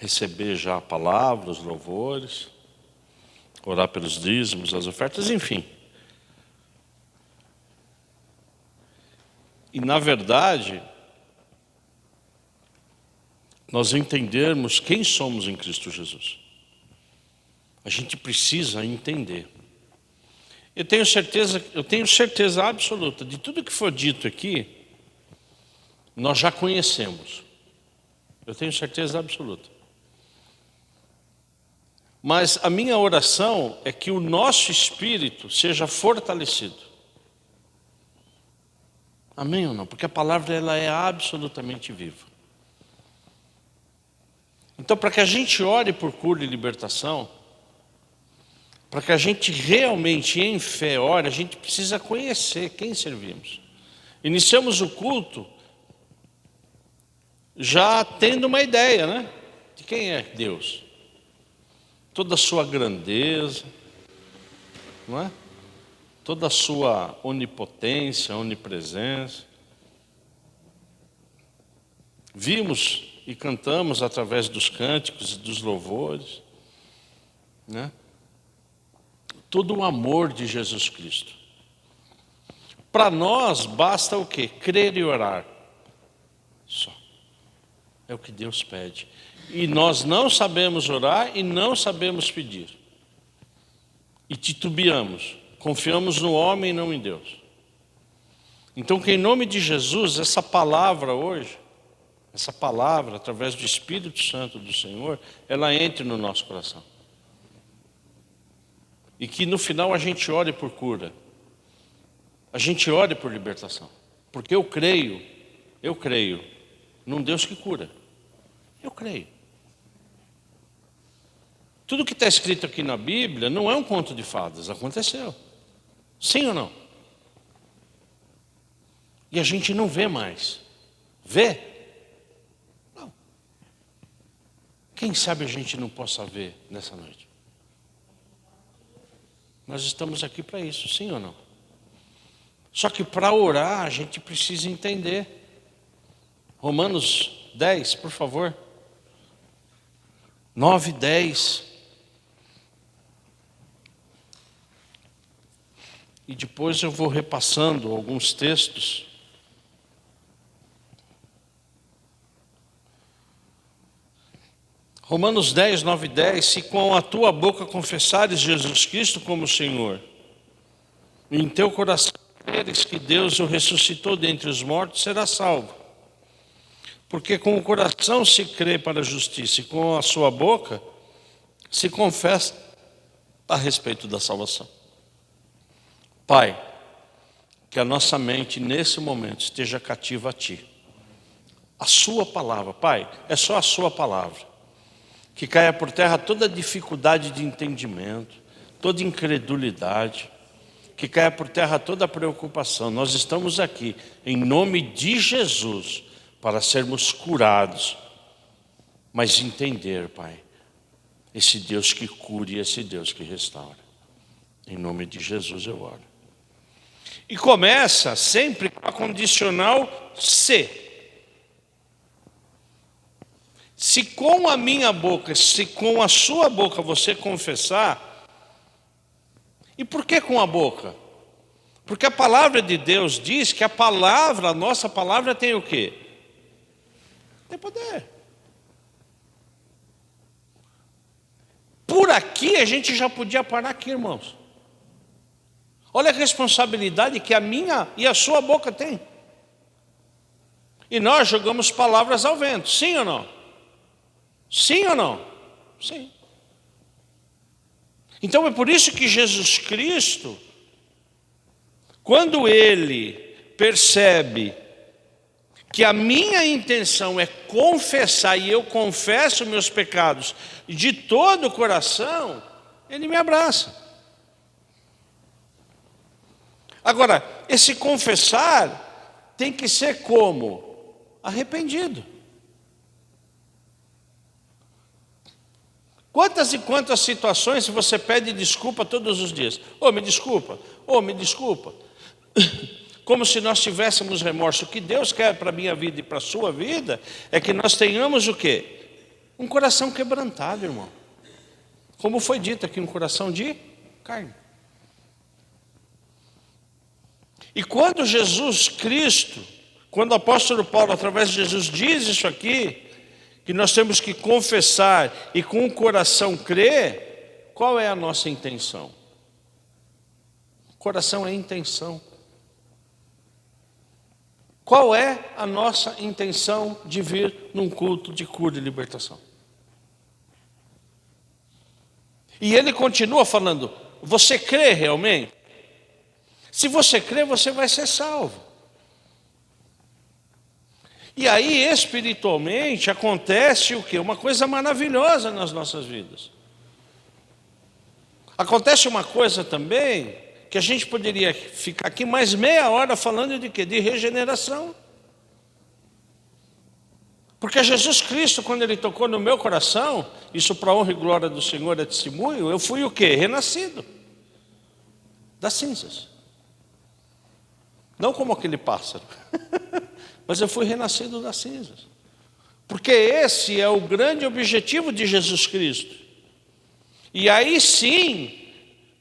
receber já a palavra, os louvores, orar pelos dízimos, as ofertas, enfim. E na verdade, nós entendermos quem somos em Cristo Jesus. A gente precisa entender. Eu tenho certeza absoluta de tudo que for dito aqui, nós já conhecemos. Eu tenho certeza absoluta. Mas a minha oração é que o nosso espírito seja fortalecido. Amém ou não? Porque a palavra ela é absolutamente viva. Então, para que a gente ore por cura e libertação, para que a gente realmente em fé ore, a gente precisa conhecer quem servimos. Iniciamos o culto já tendo uma ideia, né? De quem é Deus. Toda a sua grandeza, não é? Toda a sua onipotência, onipresença. Vimos e cantamos através dos cânticos e dos louvores, né? Todo o amor de Jesus Cristo. Para nós basta o quê? Crer e orar. Só. É o que Deus pede. E nós não sabemos orar e não sabemos pedir. E titubeamos. Confiamos no homem e não em Deus. Então, que em nome de Jesus, essa palavra hoje, essa palavra, através do Espírito Santo do Senhor, ela entre no nosso coração. E que no final a gente ore por cura. A gente ore por libertação. Porque eu creio num Deus que cura. Eu creio. Tudo que está escrito aqui na Bíblia não é um conto de fadas, aconteceu. Sim ou não? E a gente não vê mais. Vê? Não. Quem sabe a gente não possa ver nessa noite? Nós estamos aqui para isso, sim ou não? Só que para orar a gente precisa entender. Romanos 10, por favor. 9 e 10. E depois eu vou repassando alguns textos. Romanos 10, 9 e 10. Se com a tua boca confessares Jesus Cristo como Senhor, e em teu coração creres que Deus o ressuscitou dentre os mortos, serás salvo. Porque com o coração se crê para a justiça, e com a sua boca se confessa a respeito da salvação. Pai, que a nossa mente nesse momento esteja cativa a Ti. A Sua palavra, Pai, é só a Sua palavra. Que caia por terra toda dificuldade de entendimento, toda incredulidade. Que caia por terra toda preocupação. Nós estamos aqui em nome de Jesus para sermos curados. Mas entender, Pai, esse Deus que cura e esse Deus que restaura. Em nome de Jesus eu oro. E começa sempre com a condicional se. Se com a minha boca, se com a sua boca você confessar, e por que com a boca? Porque a palavra de Deus diz que a nossa palavra tem o quê? Tem poder. Por aqui a gente já podia parar aqui, irmãos. Olha a responsabilidade que a minha e a sua boca tem. E nós jogamos palavras ao vento, sim ou não? Sim ou não? Sim. Então é por isso que Jesus Cristo, quando Ele percebe que a minha intenção é confessar, e eu confesso meus pecados de todo o coração, Ele me abraça. Agora, esse confessar tem que ser como? Arrependido. Quantas e quantas situações você pede desculpa todos os dias? Me desculpa, me desculpa. Como se nós tivéssemos remorso. O que Deus quer para a minha vida e para a sua vida é que nós tenhamos o quê? Um coração quebrantado, irmão. Como foi dito aqui, um coração de carne. E quando Jesus Cristo, quando o apóstolo Paulo, através de Jesus, diz isso aqui, que nós temos que confessar e com o coração crer, qual é a nossa intenção? O coração é intenção. Qual é a nossa intenção de vir num culto de cura e libertação? E ele continua falando, você crê realmente? Se você crê, você vai ser salvo. E aí, espiritualmente, acontece o quê? Uma coisa maravilhosa nas nossas vidas. Acontece uma coisa também, que a gente poderia ficar aqui mais meia hora falando de quê? De regeneração. Porque Jesus Cristo, quando Ele tocou no meu coração, isso para a honra e glória do Senhor é testemunho, eu fui o quê? Renascido das cinzas. Não como aquele pássaro, mas eu fui renascido das cinzas. Porque esse é o grande objetivo de Jesus Cristo. E aí sim,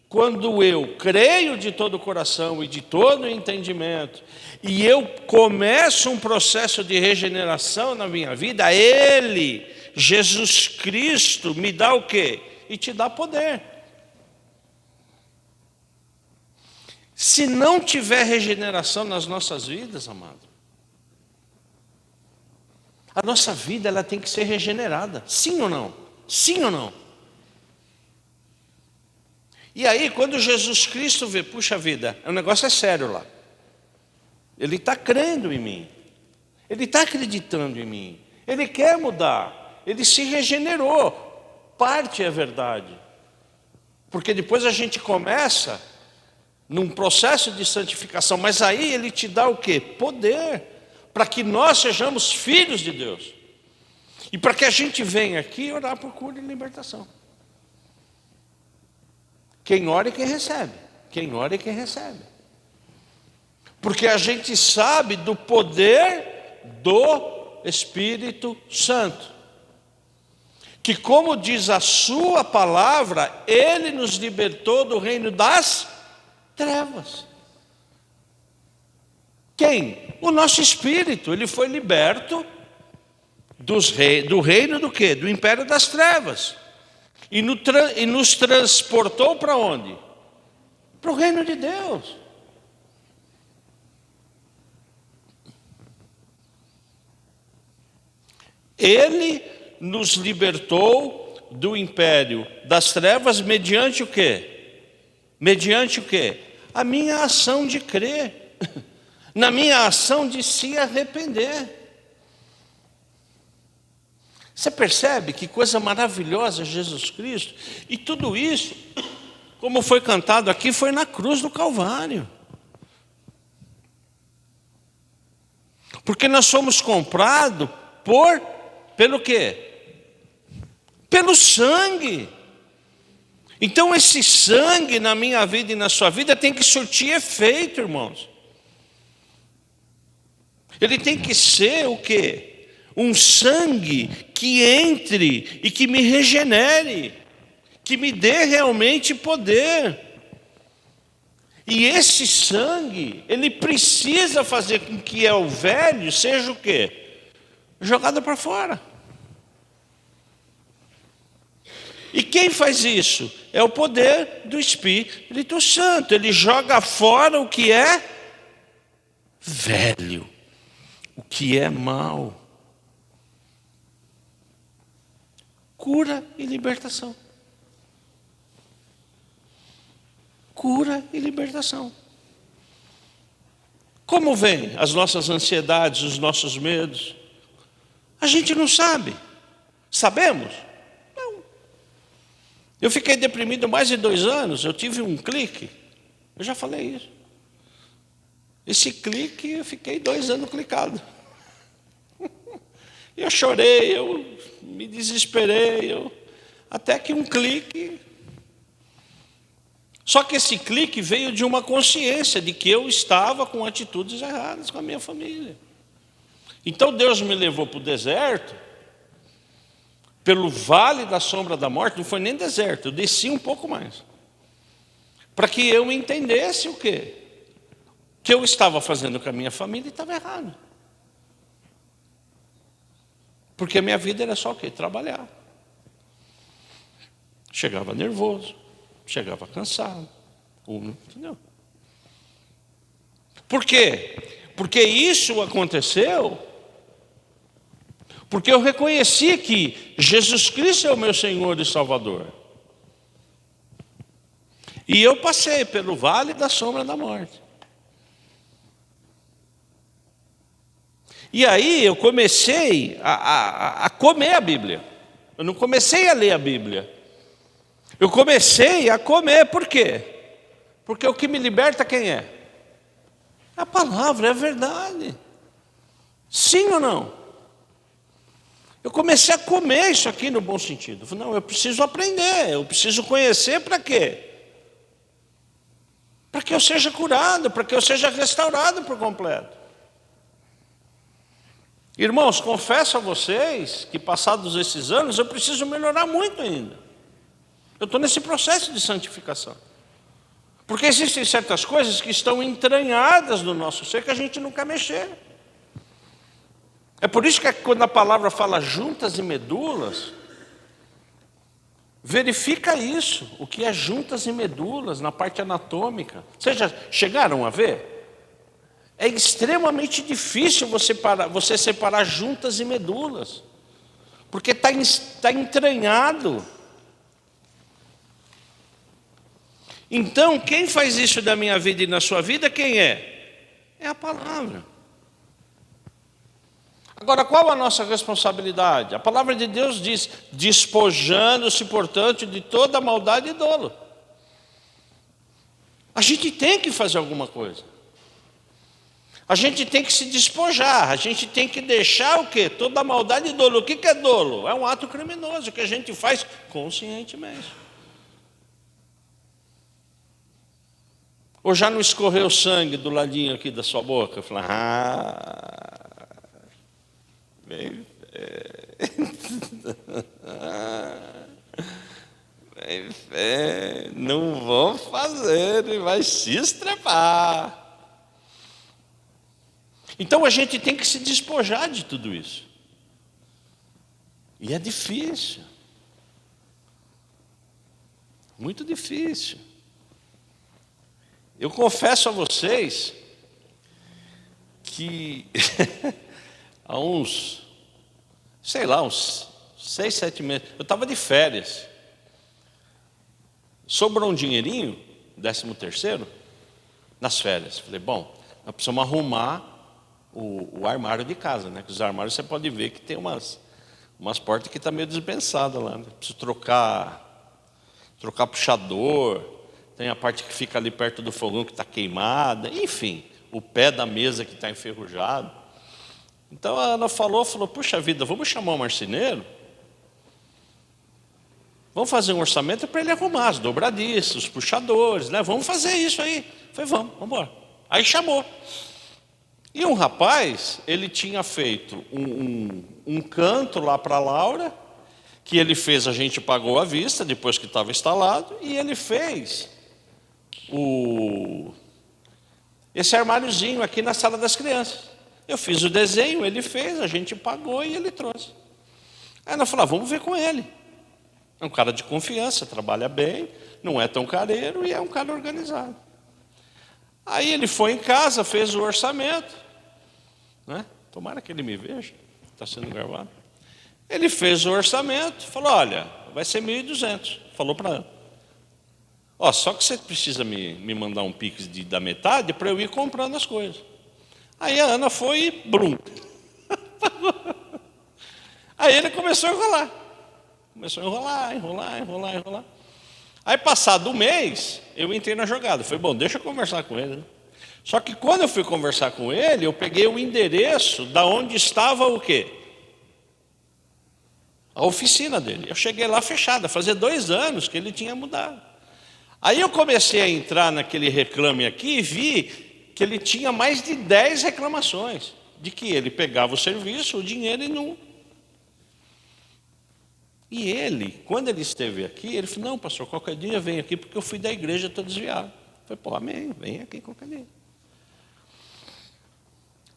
quando eu creio de todo o coração e de todo o entendimento, e eu começo um processo de regeneração na minha vida, Ele, Jesus Cristo, me dá o quê? E te dá poder. Se não tiver regeneração nas nossas vidas, amado, a nossa vida ela tem que ser regenerada. Sim ou não? Sim ou não? E aí, quando Jesus Cristo vê, puxa vida, o negócio é sério lá. Ele está crendo em mim. Ele está acreditando em mim. Ele quer mudar. Ele se regenerou. Parte é verdade. Porque depois a gente começa num processo de santificação, mas aí Ele te dá o quê? Poder, para que nós sejamos filhos de Deus. E para que a gente venha aqui orar por cura e libertação. Quem ora é quem recebe. Quem ora é quem recebe. Porque a gente sabe do poder do Espírito Santo. Que como diz a sua palavra, Ele nos libertou do reino das trevas. Quem? O nosso espírito. Ele foi liberto do reino do quê? Do império das trevas. E nos transportou para onde? Para o reino de Deus. Ele nos libertou do império das trevas mediante o quê? Mediante o quê? A minha ação de crer, na minha ação de se arrepender. Você percebe que coisa maravilhosa Jesus Cristo? E tudo isso, como foi cantado aqui, foi na cruz do Calvário. Porque nós somos comprados pelo quê? Pelo sangue. Então esse sangue na minha vida e na sua vida tem que surtir efeito, irmãos. Ele tem que ser o quê? Um sangue que entre e que me regenere, que me dê realmente poder. E esse sangue, ele precisa fazer com que o velho seja o quê? Jogado para fora. E quem faz isso? É o poder do Espírito Santo. Ele joga fora o que é velho, o que é mau. Cura e libertação. Cura e libertação. Como vem as nossas ansiedades, os nossos medos? A gente não sabe. Sabemos? Não. Eu fiquei deprimido mais de 2 anos, eu tive um clique. Eu já falei isso. Esse clique, eu fiquei 2 anos clicado. Eu chorei, eu me desesperei, até que um clique. Só que esse clique veio de uma consciência de que eu estava com atitudes erradas com a minha família. Então Deus me levou para o deserto pelo vale da sombra da morte, não foi nem deserto, eu desci um pouco mais. Para que eu entendesse o quê? Que eu estava fazendo com a minha família e estava errado. Porque a minha vida era só o quê? Trabalhar. Chegava nervoso, chegava cansado. Entendeu? Por quê? Porque isso aconteceu porque eu reconheci que Jesus Cristo é o meu Senhor e Salvador. E eu passei pelo vale da sombra da morte. E aí eu comecei a comer a Bíblia. Eu não comecei a ler a Bíblia. Eu comecei a comer. Por quê? Porque o que me liberta quem é? A palavra, é a verdade. Sim ou não? Eu comecei a comer isso aqui no bom sentido. Eu falei, não, eu preciso aprender, eu preciso conhecer para quê? Para que eu seja curado, para que eu seja restaurado por completo. Irmãos, confesso a vocês que passados esses anos eu preciso melhorar muito ainda. Eu estou nesse processo de santificação. Porque existem certas coisas que estão entranhadas no nosso ser que a gente não quer mexer. É por isso que quando a palavra fala juntas e medulas, verifica isso, o que é juntas e medulas na parte anatômica. Vocês já chegaram a ver? É extremamente difícil você separar juntas e medulas, porque está entranhado. Então, quem faz isso da minha vida e na sua vida, quem é? É a palavra. Agora, qual a nossa responsabilidade? A palavra de Deus diz, despojando-se, portanto, de toda maldade e dolo. A gente tem que fazer alguma coisa. A gente tem que se despojar, a gente tem que deixar o quê? Toda maldade e dolo. O que é dolo? É um ato criminoso que a gente faz conscientemente. Ou já não escorreu sangue do ladinho aqui da sua boca? Eu falei, bem fé, não vou fazer, ele vai se estrepar. Então a gente tem que se despojar de tudo isso. E é difícil. Muito difícil. Eu confesso a vocês que há uns 6, 7 meses, eu estava de férias. Sobrou um dinheirinho, 13º, nas férias. Falei, bom, nós precisamos arrumar o armário de casa, né? Que os armários você pode ver que tem umas portas que estão meio dispensadas lá, né? Preciso trocar puxador, tem a parte que fica ali perto do fogão que está queimada, enfim, o pé da mesa que está enferrujado. Então a Ana falou, puxa vida, vamos chamar o marceneiro? Vamos fazer um orçamento para ele arrumar as dobradiças, os puxadores, né? Vamos fazer isso aí. Falei, vamos embora. Aí chamou. E um rapaz, ele tinha feito um canto lá para a Laura, que ele fez, a gente pagou à vista, depois que estava instalado, e ele fez esse armáriozinho aqui na sala das crianças. Eu fiz o desenho, ele fez, a gente pagou e ele trouxe. Aí nós falamos, vamos ver com ele. É um cara de confiança, trabalha bem, não é tão careiro e é um cara organizado. Aí ele foi em casa, fez o orçamento, né? Tomara que ele me veja, está sendo gravado. Ele fez o orçamento, falou, olha, vai ser 1.200, falou para ela. Só que você precisa me mandar um pix da metade para eu ir comprando as coisas. Aí a Ana foi e brum. Aí ele começou a enrolar. Começou a enrolar. Aí passado um mês, eu entrei na jogada. Falei, bom, deixa eu conversar com ele, né? Só que quando eu fui conversar com ele, eu peguei o endereço da onde estava o quê? A oficina dele. Eu cheguei lá fechada, fazia 2 anos que ele tinha mudado. Aí eu comecei a entrar naquele Reclame Aqui e vi que ele tinha mais de 10 reclamações de que ele pegava o serviço, o dinheiro e não. E ele, quando ele esteve aqui, ele falou, não, pastor, qualquer dia vem aqui, porque eu fui da igreja, estou desviado. Eu falei, pô, amém, vem aqui qualquer dia.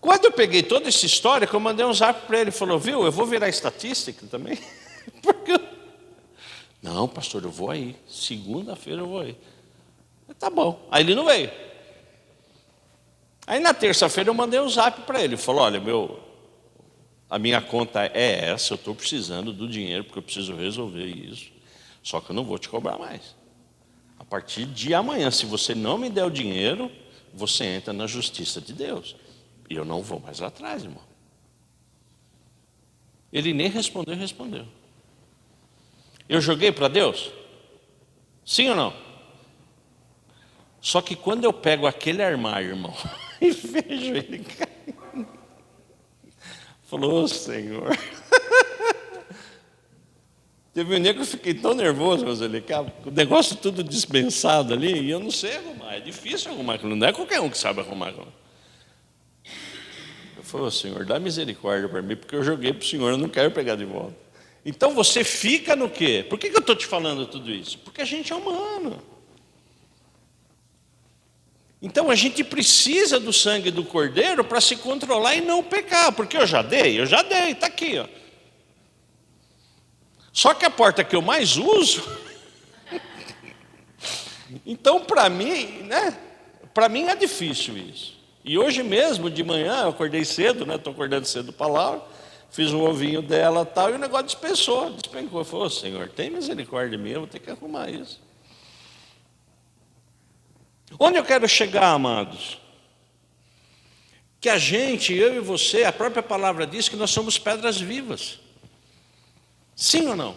Quando eu peguei toda essa história, eu mandei um zap para ele, ele falou, viu, eu vou virar estatística também? Porque não, pastor, eu vou aí, segunda-feira eu vou aí. Tá bom, aí ele não veio. Aí na terça-feira eu mandei um zap para ele, ele falou, olha, a minha conta é essa, eu estou precisando do dinheiro, porque eu preciso resolver isso, só que eu não vou te cobrar mais. A partir de amanhã, se você não me der o dinheiro, você entra na justiça de Deus. E eu não vou mais atrás, irmão. Ele nem respondeu. Eu joguei para Deus? Sim ou não? Só que quando eu pego aquele armário, irmão, e vejo ele caindo, falou, Senhor. Teve um dia que eu fiquei tão nervoso, o negócio tudo dispensado ali, e eu não sei arrumar, é difícil arrumar, não é qualquer um que sabe arrumar. Eu falei, Senhor, dá misericórdia para mim, porque eu joguei para o Senhor, eu não quero pegar de volta. Então você fica no quê? Por que eu estou te falando tudo isso? Porque a gente é humano. Então a gente precisa do sangue do Cordeiro para se controlar e não pecar, porque eu já dei, está aqui, ó. Só que a porta que eu mais uso, então para mim, né? Para mim é difícil isso. E hoje mesmo, de manhã, eu acordei cedo, né? Estou acordando cedo para lá, fiz um ovinho dela tal, e o negócio despencou. Eu falei, Senhor, tem misericórdia minha, eu vou ter que arrumar isso. Onde eu quero chegar, amados? Que a gente, eu e você, a própria palavra diz que nós somos pedras vivas. Sim ou não?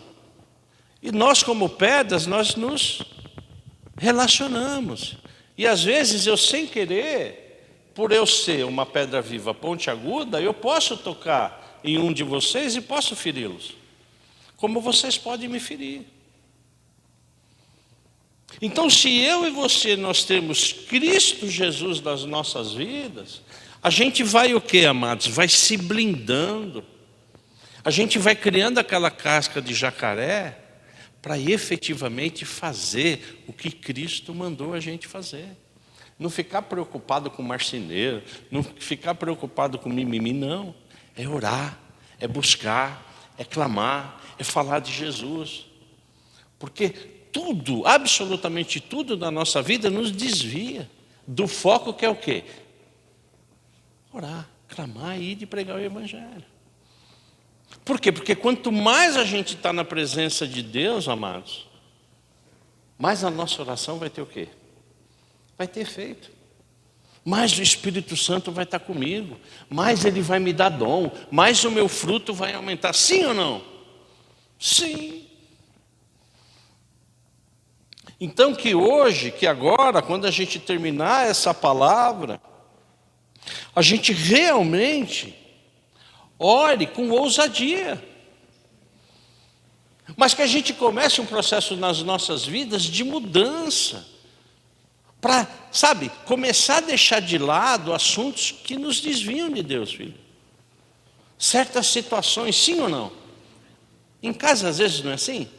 E nós, como pedras, nós nos relacionamos. E às vezes eu, sem querer, por eu ser uma pedra viva pontiaguda, eu posso tocar em um de vocês e posso feri-los. Como vocês podem me ferir. Então, se eu e você, nós temos Cristo Jesus nas nossas vidas, a gente vai o quê, amados? Vai se blindando. A gente vai criando aquela casca de jacaré para efetivamente fazer o que Cristo mandou a gente fazer. Não ficar preocupado com marceneiro, não ficar preocupado com mimimi, não. É orar, é buscar, é clamar, é falar de Jesus. Porque tudo, absolutamente tudo na nossa vida nos desvia do foco que é o quê? Orar, clamar e ir de pregar o Evangelho. Por quê? Porque quanto mais a gente está na presença de Deus, amados, mais a nossa oração vai ter o quê? Vai ter efeito. Mais o Espírito Santo vai estar comigo, mais Ele vai me dar dom, mais o meu fruto vai aumentar. Sim ou não? Sim. Então que hoje, que agora, quando a gente terminar essa palavra, a gente realmente ore com ousadia. Mas que a gente comece um processo nas nossas vidas de mudança. Para, sabe, começar a deixar de lado assuntos que nos desviam de Deus, filho. Certas situações, sim ou não? Em casa às vezes não é assim?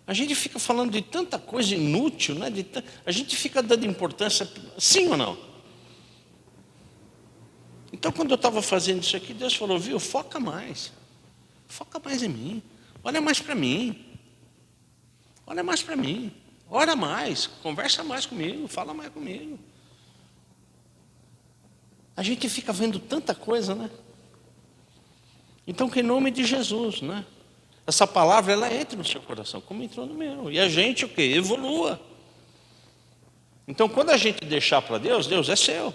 A gente fica falando de tanta coisa inútil, né? A gente fica dando importância, sim ou não? Então, quando eu estava fazendo isso aqui, Deus falou, viu, foca mais em mim, olha mais para mim, ora mais, conversa mais comigo, fala mais comigo. A gente fica vendo tanta coisa, né? Então, que em nome de Jesus, né? Essa palavra, ela entra no seu coração, como entrou no meu. E a gente o quê? Evolua. Então, quando a gente deixar para Deus, Deus é seu.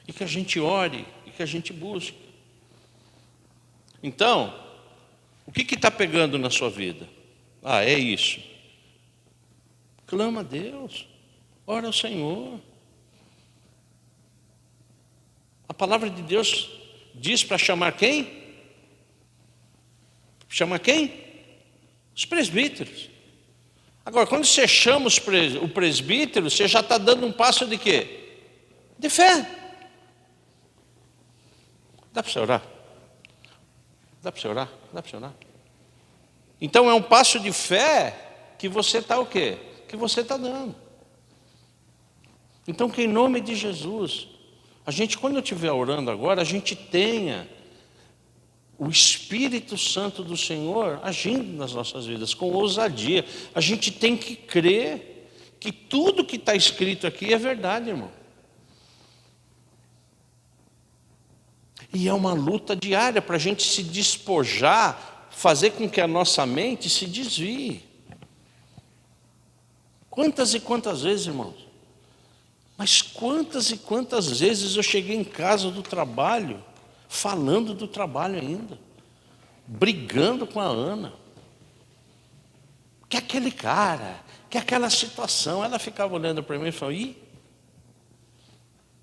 E que a gente ore, e que a gente busque. Então, o que está pegando na sua vida? Ah, é isso. Clama a Deus, ora ao Senhor. A palavra de Deus diz para chamar quem? Chama quem? Os presbíteros. Agora, quando você chama o presbítero, você já está dando um passo de quê? De fé. Dá para você orar? Dá para você orar? Dá para você orar? Então é um passo de fé que você está o quê? Que você está dando. Então que em nome de Jesus, a gente, quando eu estiver orando agora, a gente tenha o Espírito Santo do Senhor agindo nas nossas vidas com ousadia. A gente tem que crer que tudo que está escrito aqui é verdade, irmão. E é uma luta diária para a gente se despojar, fazer com que a nossa mente se desvie. Quantas e quantas vezes, irmãos? Mas quantas e quantas vezes eu cheguei em casa do trabalho, falando do trabalho ainda, brigando com a Ana, que aquele cara, que aquela situação, ela ficava olhando para mim e falava, ih,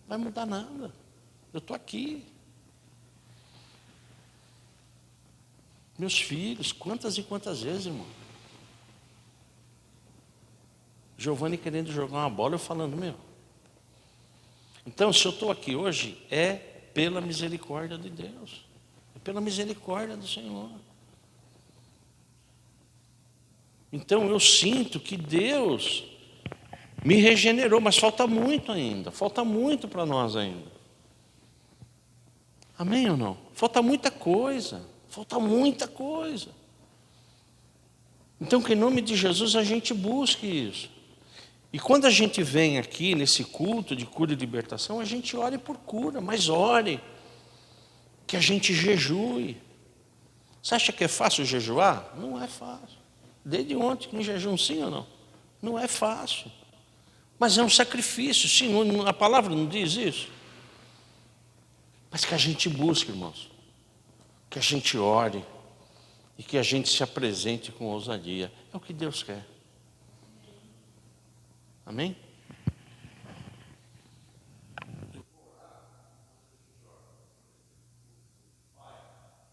não vai mudar nada, eu estou aqui. Meus filhos, quantas e quantas vezes, irmão? Giovanni querendo jogar uma bola, eu falando, meu. Então, se eu estou aqui hoje, é pela misericórdia de Deus. É pela misericórdia do Senhor. Então, eu sinto que Deus me regenerou, mas falta muito ainda. Falta muito para nós ainda. Amém ou não? Falta muita coisa. Falta muita coisa. Então, que em nome de Jesus a gente busque isso. E quando a gente vem aqui nesse culto de cura e libertação, a gente ore por cura, mas ore. Que a gente jejue. Você acha que é fácil jejuar? Não é fácil. Desde ontem que em jejum, sim ou não? Não é fácil. Mas é um sacrifício, sim, a palavra não diz isso. Mas que a gente busque, irmãos. Que a gente ore. E que a gente se apresente com ousadia. É o que Deus quer. Amém?